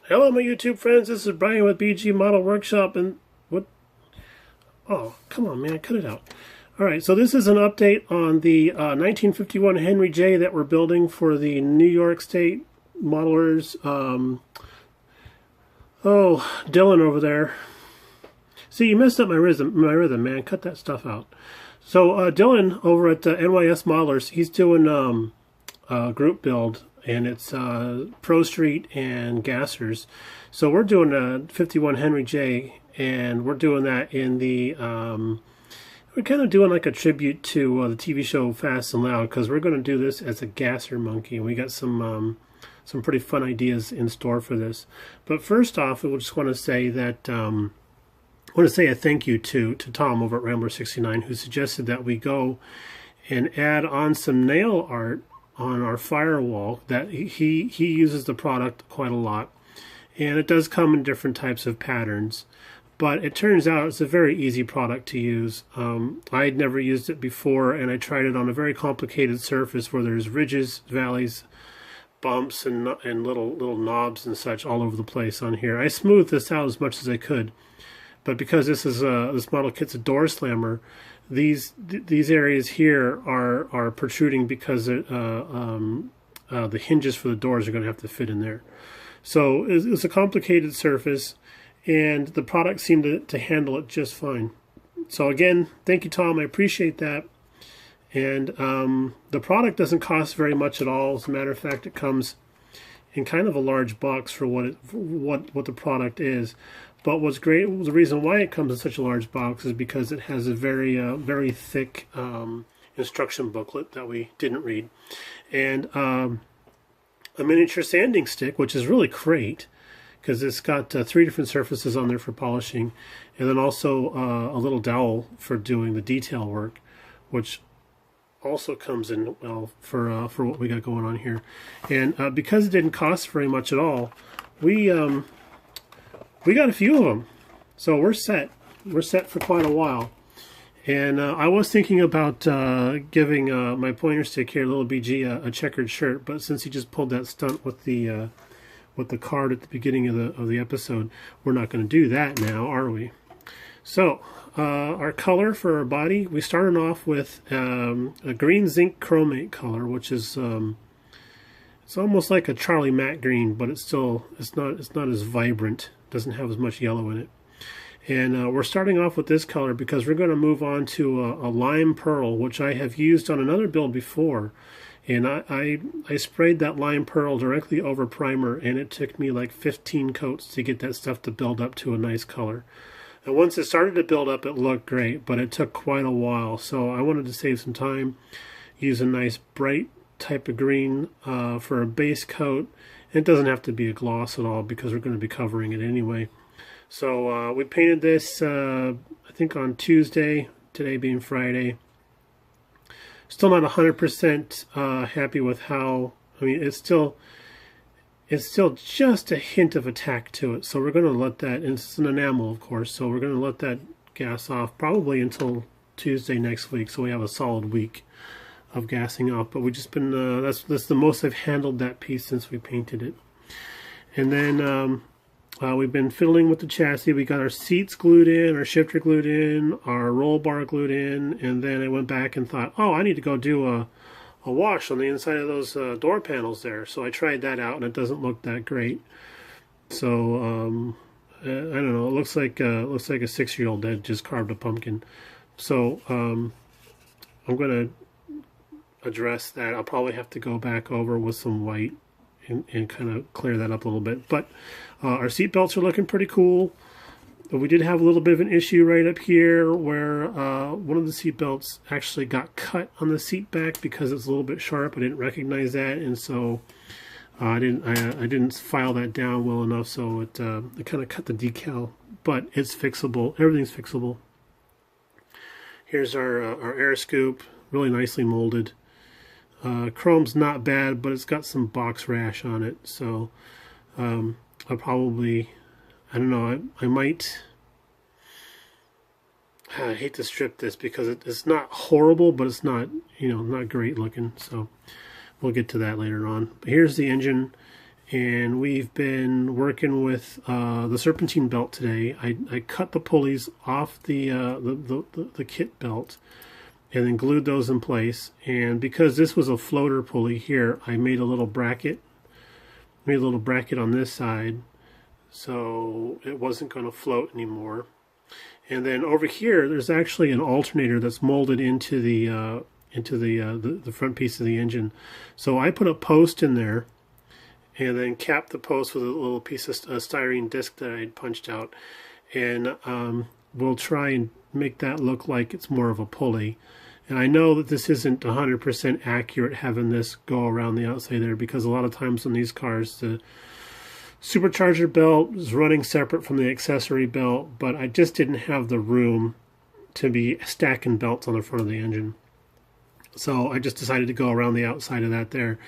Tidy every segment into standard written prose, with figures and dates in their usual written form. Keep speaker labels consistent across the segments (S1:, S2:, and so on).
S1: Hello, my YouTube friends. This is Brian with BG Model Workshop. And what? Oh, come on, man. Cut it out. All right, so this is an update on the 1951 Henry J that we're building for the New York State modelers. Dylan over there. See, you messed up my rhythm, man. Cut that stuff out. So Dylan over at N.Y.S. Modelers, he's doing a group build, and it's Pro Street and Gassers. So we're doing a 51 Henry J, and we're doing that in the we're kind of doing like a tribute to the TV show Fast and Loud, because we're going to do this as a gasser monkey, and we got some pretty fun ideas in store for this. But first off, I just want to say that I want to say a thank you to Tom over at Rambler69, who suggested that we go and add on some nail art on our firewall. That he uses the product quite a lot, and it does come in different types of patterns, but it turns out it's a very easy product to use. I had never used it before, and I tried it on a very complicated surface where there's ridges, valleys, bumps, and little knobs and such all over the place on here. I smoothed this out as much as I could, but because this model kit's a door slammer, these areas here are protruding because the hinges for the doors are going to have to fit in there. So it's a complicated surface, and the product seemed to handle it just fine. So again, thank you, Tom. I appreciate that. And the product doesn't cost very much at all. As a matter of fact, it comes in kind of a large box for what the product is. But what's great, the reason why it comes in such a large box is because it has a very thick instruction booklet that we didn't read, and a miniature sanding stick, which is really great because it's got 3 different surfaces on there for polishing, and then also a little dowel for doing the detail work, which also comes in well for what we got going on here. And because it didn't cost very much at all, we got a few of them, so we're set. We're set for quite a while. And I was thinking about giving my pointer stick here, little BG, a checkered shirt, but since he just pulled that stunt with the card at the beginning of the episode, we're not going to do that now, are we? So our color for our body, we started off with a green zinc chromate color, which is it's almost like a Charlie matte green, but it's not as vibrant. Doesn't have as much yellow in it. And we're starting off with this color because we're going to move on to a lime pearl, which I have used on another build before. And I sprayed that lime pearl directly over primer, and it took me like 15 coats to get that stuff to build up to a nice color. And once it started to build up, it looked great, but it took quite a while. So I wanted to save some time, use a nice bright type of green for a base coat. It doesn't have to be a gloss at all because we're going to be covering it anyway. So we painted this I think on Tuesday, today being Friday. Still not 100% happy with how, I mean, it's still just a hint of attack to it. So we're going to let that, and it's an enamel of course, so we're going to let that gas off probably until Tuesday next week, so we have a solid week of gassing off. But we've just been that's the most I've handled that piece since we painted it. And then we've been fiddling with the chassis. We got our seats glued in, our shifter glued in, our roll bar glued in, and then I went back and thought, oh, I need to go do a wash on the inside of those door panels there. So I tried that out, and it doesn't look that great. So I don't know, it looks like a 6-year-old that just carved a pumpkin. So I'm going to address that. I'll probably have to go back over with some white and kind of clear that up a little bit. But our seat belts are looking pretty cool. We did have a little bit of an issue right up here where one of the seat belts actually got cut on the seat back because it's a little bit sharp. I didn't recognize that, and so I didn't file that down well enough, so it kind of cut the decal. But it's fixable. Everything's fixable. Here's our air scoop, really nicely molded. Chrome's not bad, but it's got some box rash on it, so I'll probably, I don't know, I might, I hate to strip this because it's not horrible, but it's not, not great looking, so we'll get to that later on. But here's the engine, and we've been working with the serpentine belt today. I cut the pulleys off the kit belt and then glued those in place. And because this was a floater pulley here, I made a little bracket. On this side, so it wasn't going to float anymore. And then over here, there's actually an alternator that's molded into the front piece of the engine. So I put a post in there, and then capped the post with a little piece of styrene disc that I had punched out. And we'll try and make that look like it's more of a pulley. And I know that this isn't 100% accurate having this go around the outside there, because a lot of times on these cars the supercharger belt is running separate from the accessory belt, but I just didn't have the room to be stacking belts on the front of the engine. So I just decided to go around the outside of that there.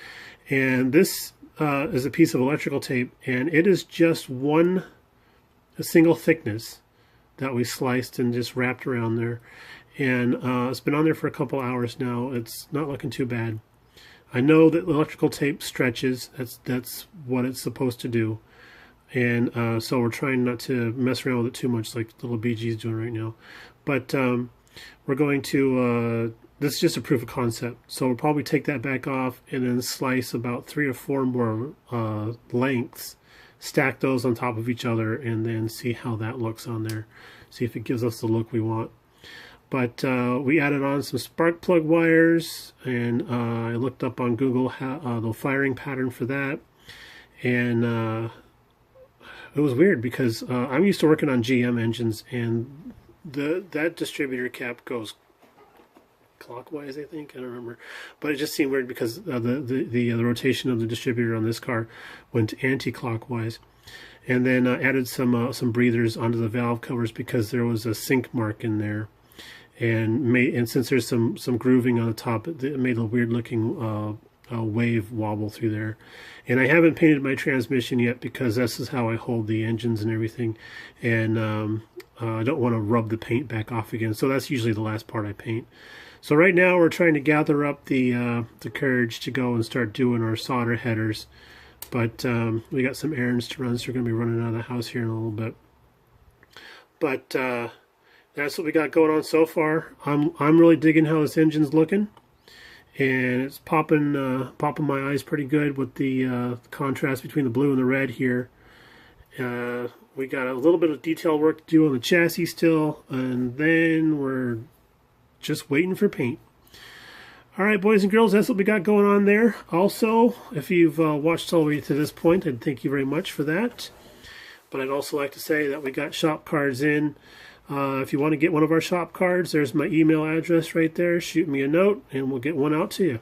S1: And this is a piece of electrical tape, and it is just a single thickness that we sliced and just wrapped around there. And it's been on there for a couple hours now. It's not looking too bad. I know that electrical tape stretches. That's what it's supposed to do. And so we're trying not to mess around with it too much like little BG's doing right now. But we're going to, this is just a proof of concept. So we'll probably take that back off and then slice about 3 or 4 more lengths, stack those on top of each other, and then see how that looks on there. See if it gives us the look we want. But we added on some spark plug wires, and I looked up on Google the firing pattern for that. And it was weird because I'm used to working on GM engines, and that distributor cap goes clockwise, I think. I don't remember. But it just seemed weird because the rotation of the distributor on this car went anti-clockwise. And then added some breathers onto the valve covers because there was a sink mark in there. And since there's some grooving on the top, it made a weird looking wave wobble through there. And I haven't painted my transmission yet because this is how I hold the engines and everything. And I don't want to rub the paint back off again. So that's usually the last part I paint. So right now we're trying to gather up the courage to go and start doing our solder headers. But we got some errands to run, so we're going to be running out of the house here in a little bit. But that's what we got going on so far. I'm really digging how this engine's looking, and it's popping my eyes pretty good with the contrast between the blue and the red here. We got a little bit of detail work to do on the chassis still, and then we're just waiting for paint. All right, boys and girls, that's what we got going on there. Also, if you've watched all the way to this point, I'd thank you very much for that. But I'd also like to say that we got shop cards in. If you want to get one of our shop cards, there's my email address right there. Shoot me a note, and we'll get one out to you.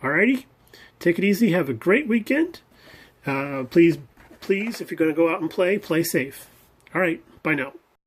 S1: Alrighty, take it easy. Have a great weekend. Please, if you're going to go out and play safe. All right, bye now.